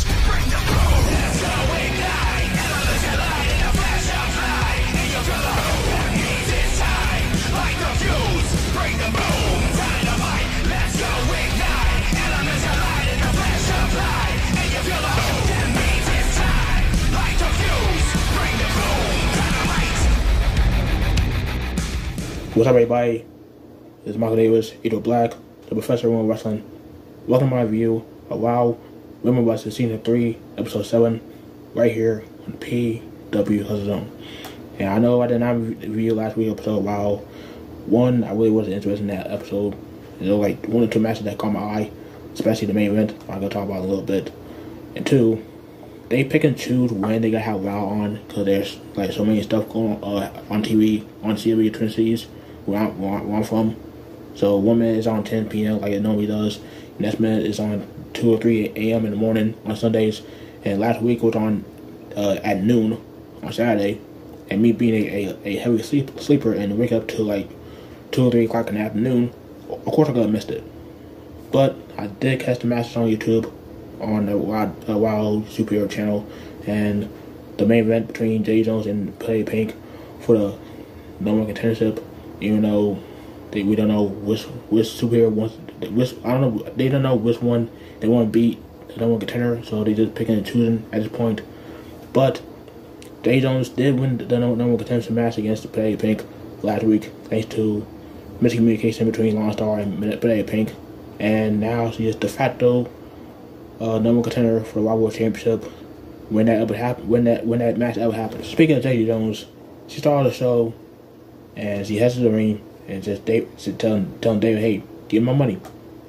bring the boom. Let's go ignite, elements collide in a flash of light, and you feel the boom. That means it's time, light the fuse, bring the boom. Dynamite, let's go ignite, elements collide in a flash of light, and you feel the boom. That means it's time, light the fuse, bring the boom. Dynamite. What's up, everybody? This is Michael Davis, Edo Black, the Professor of Women Wrestling. Welcome to my review of WoW Women Wrestling Season 3, Episode 7, right here on the PW Hustle Zone. And I know I did not review last week's episode of WoW. One, I really wasn't interested in that episode. There were like one or two matches that caught my eye, especially the main event. I'm going to talk about it a little bit. And two, they pick and choose when they gotta have WoW on, because there's like so many stuff going on TV, on CW Twin Cities, where I'm from. So 1 minute is on 10 p.m. like it normally does. Next minute is on 2 or 3 a.m. in the morning on Sundays. And last week was on at noon on Saturday. And me being a heavy sleeper and wake up to like 2 or 3 o'clock in the afternoon, of course I could have missed it. But I did catch the matches on YouTube on the WoW Superhero channel. And the main event between Jay Jones and Play Pink for the number one contendership, even though we don't know which superhero wants. I don't know. They don't know which one they want to beat. The number one contender, so they just picking and choosing at this point. But Jay Jones did win the number one contendership match against the Play Pink last week, thanks to miscommunication between Lone Star and Play Pink, and now she is de facto number one contender for the WoW World Championship when that ever happened. When that match ever happened. Speaking of Jay Jones, she started the show and she heads to the ring. And just telling David, hey, give my money.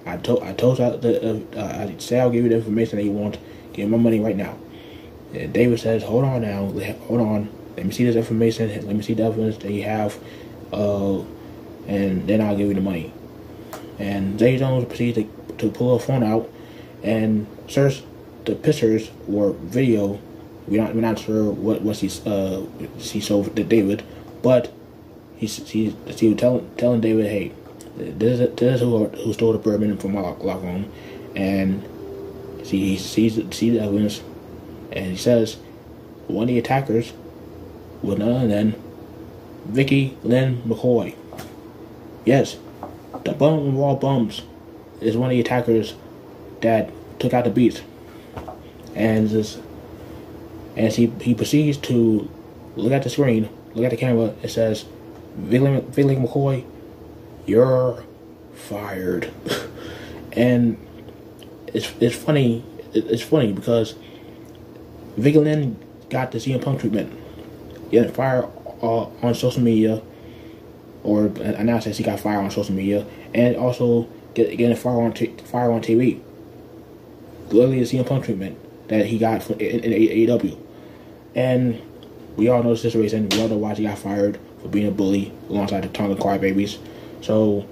I told you I said I'll give you the information that you want. Give my money right now. And David says, hold on now, hold on. Let me see this information. Let me see the evidence that you have, and then I'll give you the money. And Jay Jones proceeds to pull her phone out and search the pictures or video. We're not sure what she showed to David, but she was telling David, hey, this is who stole the bourbon from my locker room, and she sees the evidence, and he says one of the attackers was none other than Vicky Lynn McCoy. Yes, the bum of all bums is one of the attackers that took out the beast, and he proceeds to look at the screen, look at the camera. It says, Vicky McCoy, you're fired. And it's funny. It's funny because Vicky Lynn got the CM Punk treatment, getting fired on social media, or announced that she got fired on social media, and also getting fired on TV. Literally the CM Punk treatment that he got in AEW, and we all know the situation. We all know why she got fired, for being a bully alongside the Tonga Crybabies. So,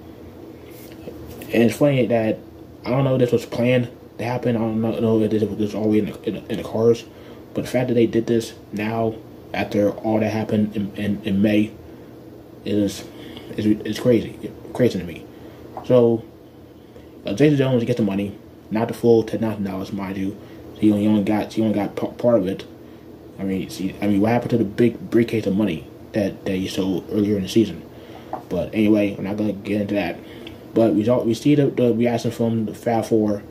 and it's funny that I don't know if this was planned to happen. I don't know if this was always in the cards. But the fact that they did this now, after all that happened in May, is crazy. It's crazy to me. So, Jason Jones gets the money, not the full $10,000, mind you. She only got part of it. I mean, what happened to the big briefcase of money that you sold earlier in the season? But anyway, I'm not gonna get into that. But we see the reaction from the Fab Four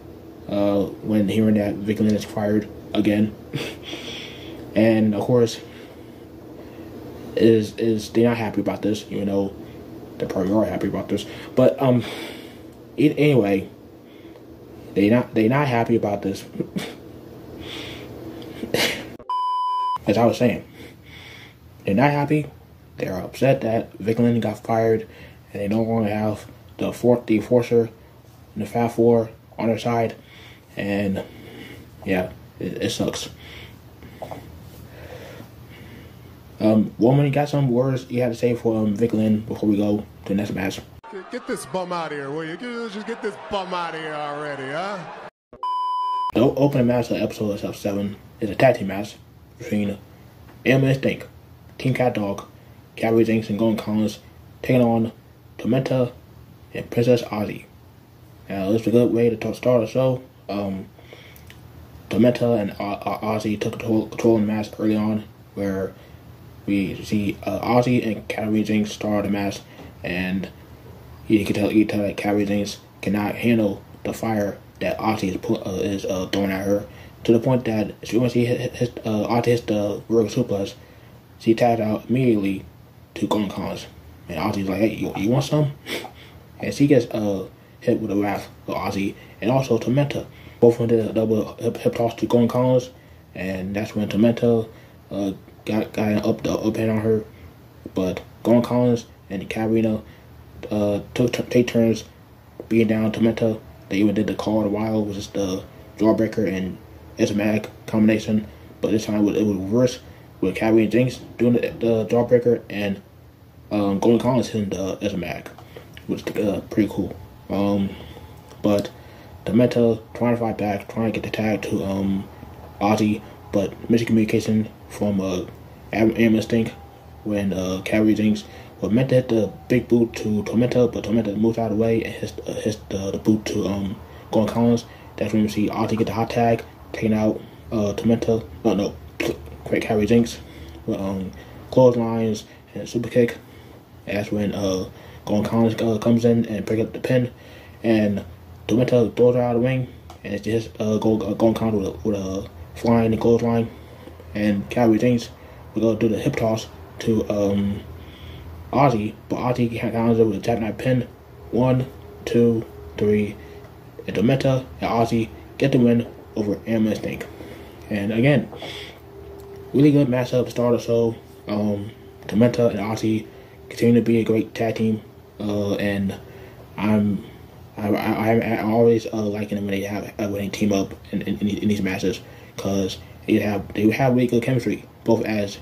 when hearing that Vicky Lynn is fired again, and of course, they're not happy about this. You know, they probably are happy about this. But anyway, they're not happy about this. As I was saying, they're not happy. They're upset that Vicky Lynn got fired, and they no longer have the enforcer and the Fab Four on their side. And yeah, it sucks. Woman, you got some words you had to say for Vicky Lynn before we go to the next match? Get this bum out of here, will you? Just get this bum out of here already, huh? The opening match of episode 7 is a tag team match between Emma and Stink, Team Cat Dog, Gabby Jenks and Golden Collins, taking on Tormenta and Princess Aussie. Now, this is a good way to start the show. Tormenta and Aussie took control of the match early on, where we see Aussie and Kairi Jinx start the match, and you can tell that Kairi Jinx cannot handle the fire that Aussie is throwing at her, to the point that once Aussie hits the Royal Suplex, she tags out immediately to Golden Collins. And Aussie's like, hey, you want some? And she gets hit with a wrath of Aussie, and also Tormenta. Both of them did a double hip toss to Golden Collins, and that's when Tormenta got an up hand on her. But Golden Collins and Katarina take turns beating down Tormenta. They even did the Call of the Wild, which is the Jawbreaker and Ismac combination, but this time it was reverse, with Katarina and Jinx doing the Jawbreaker and Golden Collins hitting the Ismac, which is pretty cool. But Tormenta trying to fight back, trying to get the tag to Aussie, but miscommunication from Instinct when Katarina Jinx was meant to hit the big boot to Tormenta, but Tormenta moves out of the way and hits the boot to Golden Collins. That's when we see Aussie get the hot tag, taking out Tormenta. Katarina Jinx with clotheslines and super kick. And that's when Golden Collins comes in and breaks up the pin, and Tormenta throws her out of the ring, and it's just Golden Collins with a flying and clothesline, and Katarina Jinx will go do the hip toss to Aussie, but Aussie counters it with a jackknife pin. 1, 2, 3, and Tormenta and Aussie get the win over Instinct. And again, really good matchup to start the show. Tormenta and Aussie continue to be a great tag team, and I'm always liking them when they have when they team up in these matches, because they have really good chemistry, both as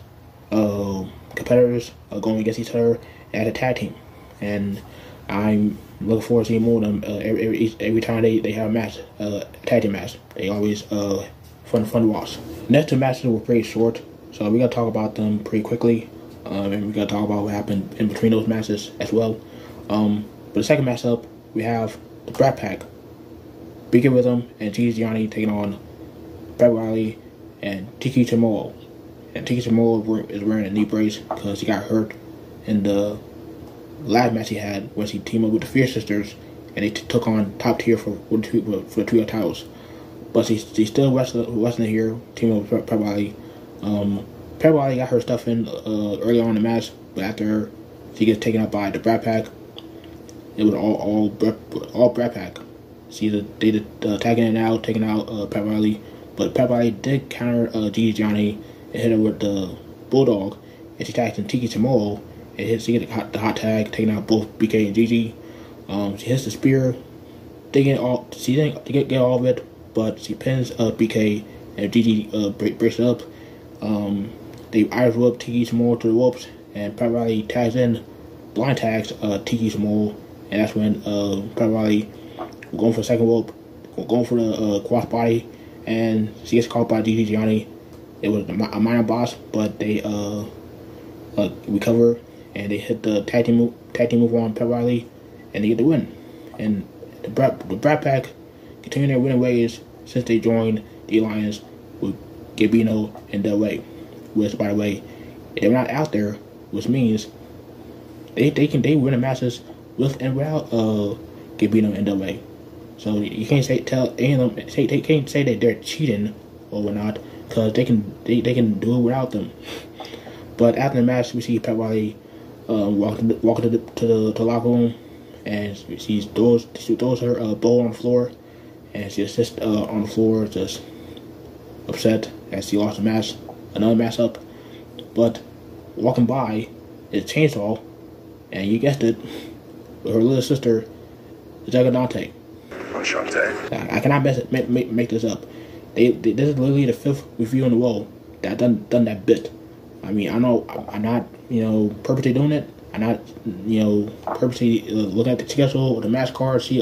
competitors going against each other as a tag team, and I'm looking forward to seeing more of them every time they have a match, tag team match. They always fun to watch. Next two matches were pretty short, so we're gonna talk about them pretty quickly, and we're gonna talk about what happened in between those matches as well. But the second matchup, we have the Brat Pack, Big Rhythm and Gianni taking on Brat Riley and Tiki Chamorro. And Tiki Chamorro is wearing a knee brace because he got hurt in the last match he had when he teamed up with the Fierce Sisters, and they took on Top Tier for the trio titles. But she's still wrestling here, teaming up with Brat Riley. Brat Riley got her stuff in early on in the match, but after she gets taken up by the Brat Pack, it was all Brat Pack. They did tagging it out, taking out Brat Riley, but Brat Riley did counter Gianni and hit her with the Bulldog, and she tagged in Tiki Chamorro, and she get the hot tag, taking out both BK and Gigi. She hits the spear, she didn't get all of it, but she pins BK, and Gigi breaks it up. They Irish whip Tiki Chamorro to the ropes, and Brat Riley tags in, blind tags Tiki Chamorro, and that's when Brat Riley going for the second rope, going for the crossbody, and she gets caught by Gianni. It was a minor boss, but they recover, and they hit the tag team move on Brat Riley, and they get the win. And the Brat Pack continue their winning ways since they joined the alliance with Gabino and Del Rey. Which, by the way, they're not out there, which means they win the matches with and without Gabino and Del Rey. So you can't tell any of them they can't say that they're cheating or whatnot, because they can do it without them. But after the match, we see Brat Riley walking to the locker room, and she throws her bowl on the floor, and she sits on the floor just upset as she lost the match, another matchup. But walking by is Chainsaw, and you guessed it, with her little sister, Juggernaute. I cannot make this up. This is literally the 5th review in a row that done that bit. I mean, I know I'm not purposely doing it. I'm not purposely looking at the schedule or the match card, see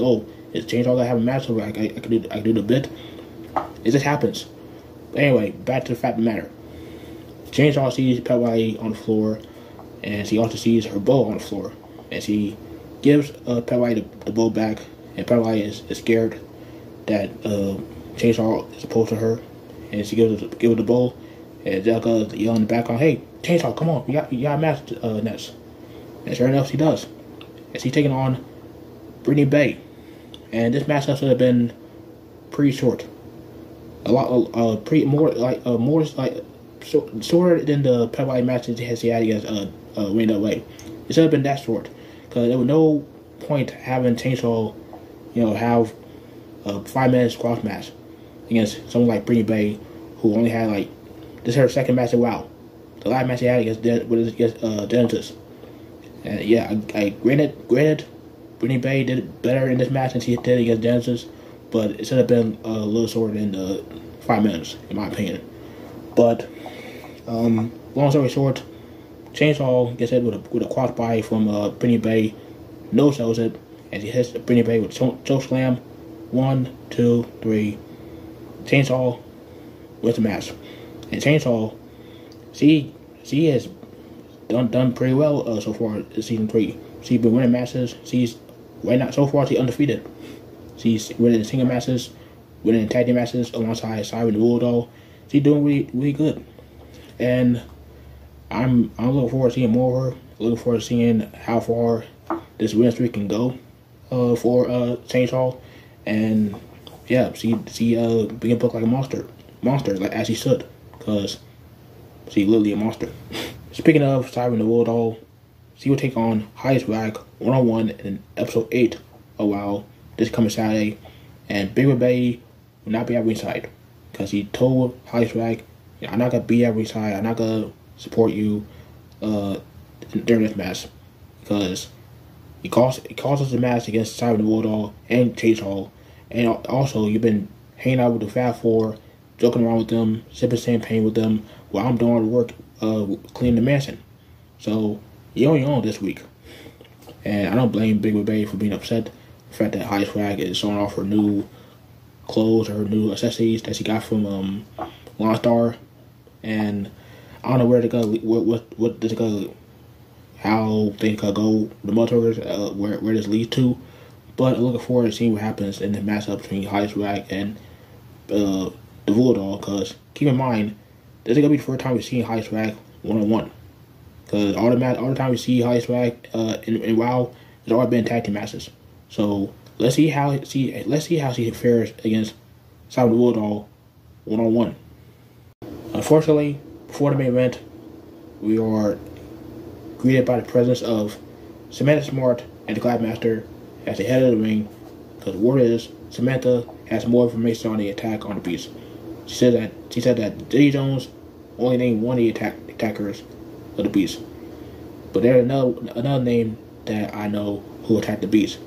it's Chainsaw gonna have a match, so I can do the bit. It just happens. But anyway, back to the fact of the matter. Chainsaw sees Brat Riley on the floor, and she also sees her bow on the floor, and she gives Brat Riley the bow back, and Brat Riley is scared that Chainsaw is opposed to her, and she gives it the bowl, and Angelica yelling in the background, "Hey, Chainsaw, come on, you got a match next." And sure enough, she does, and she's taking on Brittany Bay, and this match should have been pretty short, a lot shorter than the Pepperoni matches she had against Raina Way. It should have been that short, because there was no point having Chainsaw, have a 5 minute squash match against someone like Brittany Bay, who only had this is her second match at WoW. The last match she had against Genesis. And yeah, I granted, Brittany Bay did better in this match than she did against Genesis, but it should have been a little shorter than the 5 minutes, in my opinion. But long story short, Chainsaw gets hit with a quad body from Brittany Bay, no sells it, and she hits Brittany Bay with choke slam. 1, 2, 3. Chainsaw wins the match, and Chainsaw, she has done pretty well so far in season 3. She's been winning matches. She's right now so far she's undefeated. She's winning single matches, winning tag team matches alongside Cyber the Bulldog. She's doing really good, and I'm looking forward to seeing more of her. Looking forward to seeing how far this win streak can go for Chainsaw, and yeah, she being booked like a monster like as she should, because she's literally a monster. Speaking of Cyber the Bulldog, she will take on Highest Rag one-on-one in episode 8 of WoW this coming Saturday, and Big Rebellion will not be at ringside because he told Highest Rag, "I'm not gonna be at ringside. I'm not gonna support you during this match because it causes a match against Cyber the Bulldog and Chainsaw, and also you've been hanging out with the Fab Four, joking around with them, sipping champagne with them while I'm doing all the work cleaning the mansion. So you're on your own this week." And I don't blame Big Bay for being upset. The fact that Highest Flag is showing off her new clothes, her new accessories that she got from Lone Star, and I don't know where to go. What does it go? How things could go? The multiverse, where this leads to. But I'm looking forward to seeing what happens in the matchup between Highest Flag and the Bulldog. Because keep in mind, this is gonna be the first time we've seen Highest Flag one-on-one. Because all the time we see Highest Flag in WoW, it's always been tag team matches. So let's see how she fares against Cyber the Bulldog one-on-one. Unfortunately, before the main event, we are greeted by the presence of Samantha Smart and the Gladimaster as they head of the ring, because the word is Samantha has more information on the attack on the beast. She said that Diddy Jones only named one of the attackers of the beast, but there's another name that I know who attacked the beast.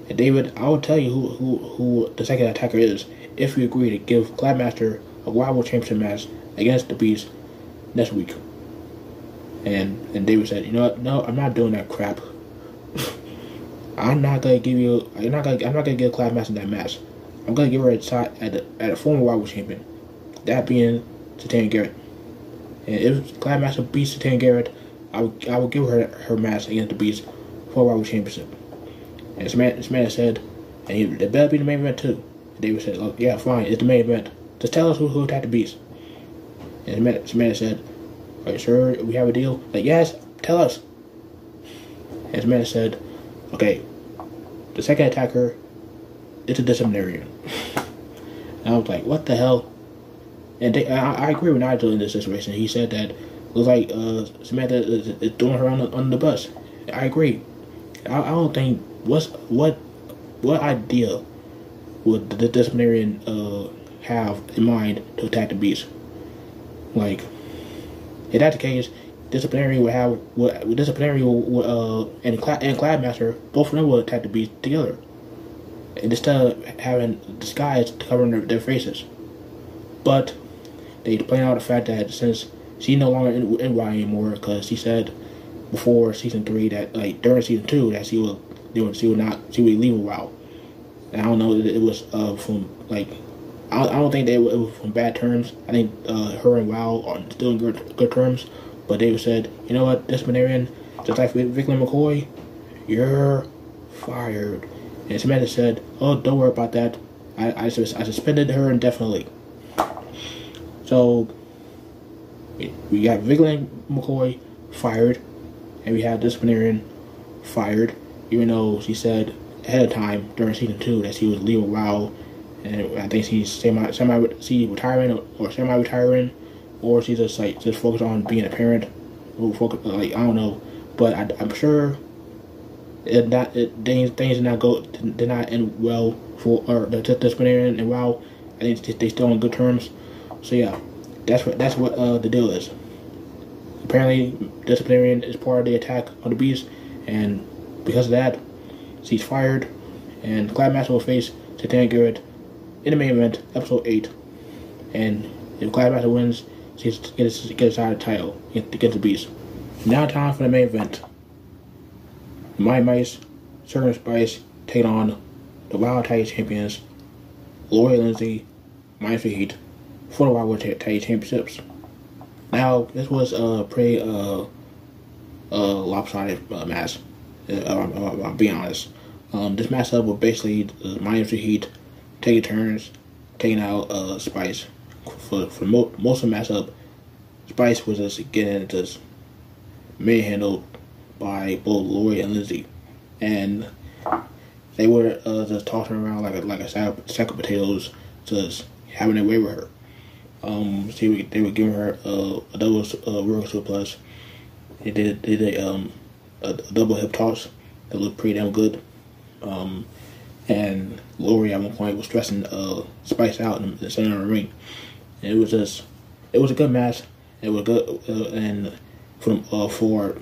And David, I will tell you who the second attacker is if you agree to give Gladimaster a rival championship match against the beast next week. And David said, "You know what? No, I'm not doing that crap. I'm not gonna give Gladimaster that match. I'm gonna give her a shot at a former rival champion, that being Satan Garrett. And if Gladimaster beats Satan Garrett, I will give her match against the Beast for a rival championship." And this man said, "And it better be the main event too." And David said, "Oh yeah, fine, it's the main event. Just tell us who attacked the Beast." And this man said, "Are you sure we have a deal?" Like, "Yes, tell us." And this man said, "Okay, the second attacker is a disciplinarian." And I was like, "What the hell?" And I agree with Nigel in this situation. He said that it looks like Samantha is throwing her on the bus. I agree. I don't think what idea would the disciplinarian have in mind to attack the beast? Like, if that's the case, disciplinarian and Gladimaster, both of them will attack the beast together, and instead of having disguise covering their faces. But they point out the fact that since she's no longer in WoW anymore, because she said before season 3 that during season 2 that she would leave WoW. And I don't know if it was from I don't think that it was from bad terms. I think her and WoW are still in good terms. But David said, "You know what, disciplinarian, just like Vicklin McCoy, you're fired." And Samantha said, "Oh, don't worry about that. I suspended her indefinitely." So we got Vigilant McCoy fired, and we have disciplinarian fired, even though she said ahead of time during season 2 that she was leaving WoW, and I think she's retiring or semi-retiring, or she's just focused on being a parent. I don't know, but I'm sure things did not end well for the disciplinarian and WoW. I think they still on good terms. So yeah, that's what the deal is. Apparently, disciplinarian is part of the attack on the beast, and because of that, she's fired. And Cladmaster will face Satan Garrett in the main event, episode 8. And if Cladmaster wins, she gets out of the title against the beast. Now time for the main event. Mighty Mice, Sugar Spice take on the Wild Tag Champions, Lori Lindsay, Miami Heat, for the Wild Tag Championships. Now, this was a pretty lopsided match. I'll be honest. This matchup was basically the Miami Heat taking turns, taking out Spice. For most of the matchup, Spice was just getting just manhandled by both Lori and Lindsay, and they were just tossing around like a sack of potatoes, just having their way with her. They were giving her a double Royal Suplex. They did a double hip toss that looked pretty damn good. And Lori at one point was stressing Spice out in the center of the ring. And it was a good match. It was good, and for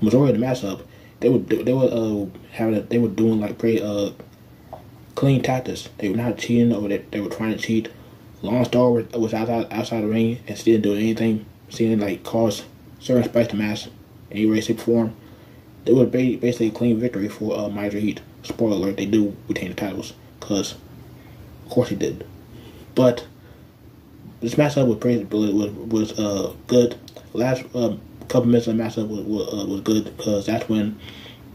majority of the matchup, they were doing like pretty clean tactics. They were not cheating, or they were trying to cheat. Long Star was outside the ring and she didn't do anything. She didn't like cause certain Spice to match in any way, shape, or form. It was basically a clean victory for Miami Heat. Spoiler alert: they do retain the titles, because of course he did. But this matchup was good. Last couple minutes of the matchup was good, because that's when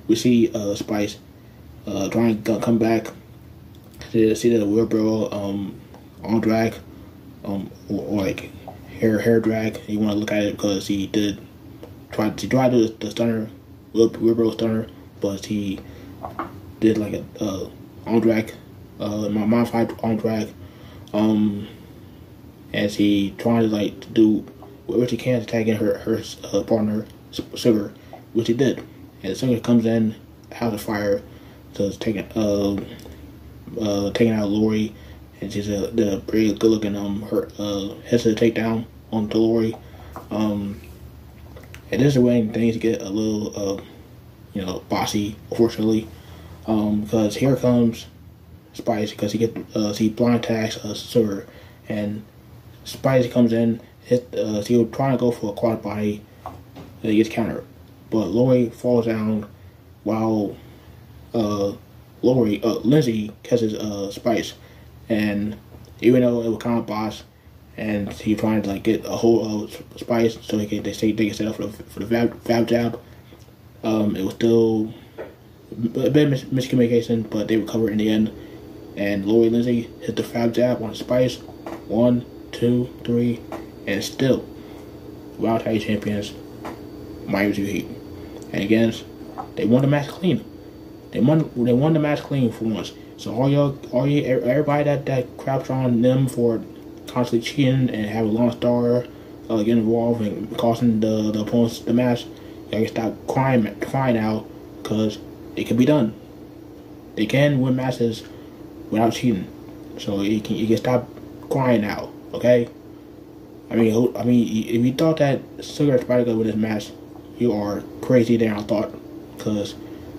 we see Spice trying to come back. See the wheelbarrow on drag, or like hair drag. You want to look at it, because he tried to do the stunner, wheelbarrow stunner, but he did like a on drag, modified on drag, as he tried to do what he can to tag in her partner Sugar, which he did. And Sugar comes in, has a fire, so taking out Lori, and she's did a pretty good looking heads to the takedown on Lori. And this is when things get a little bossy, unfortunately, because here comes Spice, because he blind tags Sugar, and Spice comes in. He was trying to go for a quad body, and he gets countered, but Lori falls down while Lindsay catches Spice, and even though it was kind of boss, and he trying to get a hold of Spice so they can set up for the Vab jab, it was still a bit of miscommunication, but they recovered in the end, and Lori Lindsay hit the Fab jab on Spice. 1, 2, 3, and still Wild Tag Champions Miami Heat. And again, they won the match clean. They won the match clean for once. So everybody that craps on them for constantly cheating and having Long Star get involved and costing the opponents the match, y'all can stop crying out, because it can be done. They can win matches without cheating. So you can stop crying out, okay? I mean, if you thought that Sugar and Spider would win this match, you are crazy down thought, because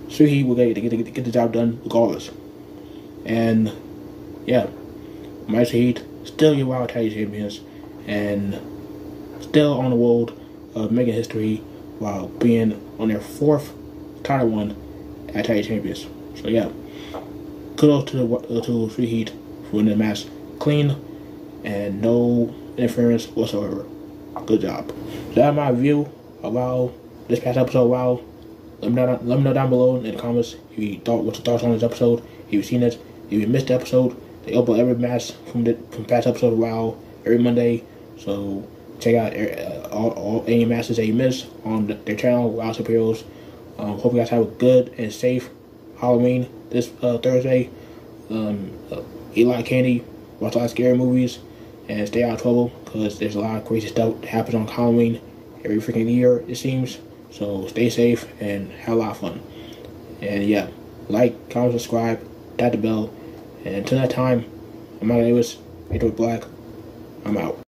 Sugi will get the job done regardless. And yeah, Miami Heat still your Wild Tag Champions, and still on the road of making history while being on their 4th title one at Tag Champions. So yeah, kudos to Free Heat for winning the match clean and no interference whatsoever. Good job. So that's my review about this past episode. Wow. Let me know down below in the comments what your thoughts on this episode. If you've seen it, if you missed the episode, they upload every match from past episode of WoW every Monday. So check out all any matches that you missed on their channel, Wild Superheroes. Hope you guys have a good and safe Halloween this Thursday. Eat a lot of candy, watch a lot of scary movies, and stay out of trouble because there's a lot of crazy stuff that happens on Halloween every freaking year, it seems. So stay safe and have a lot of fun. And yeah, like, comment, subscribe, tap the bell. And until that time, I'm Michael Davis, Black. I'm out.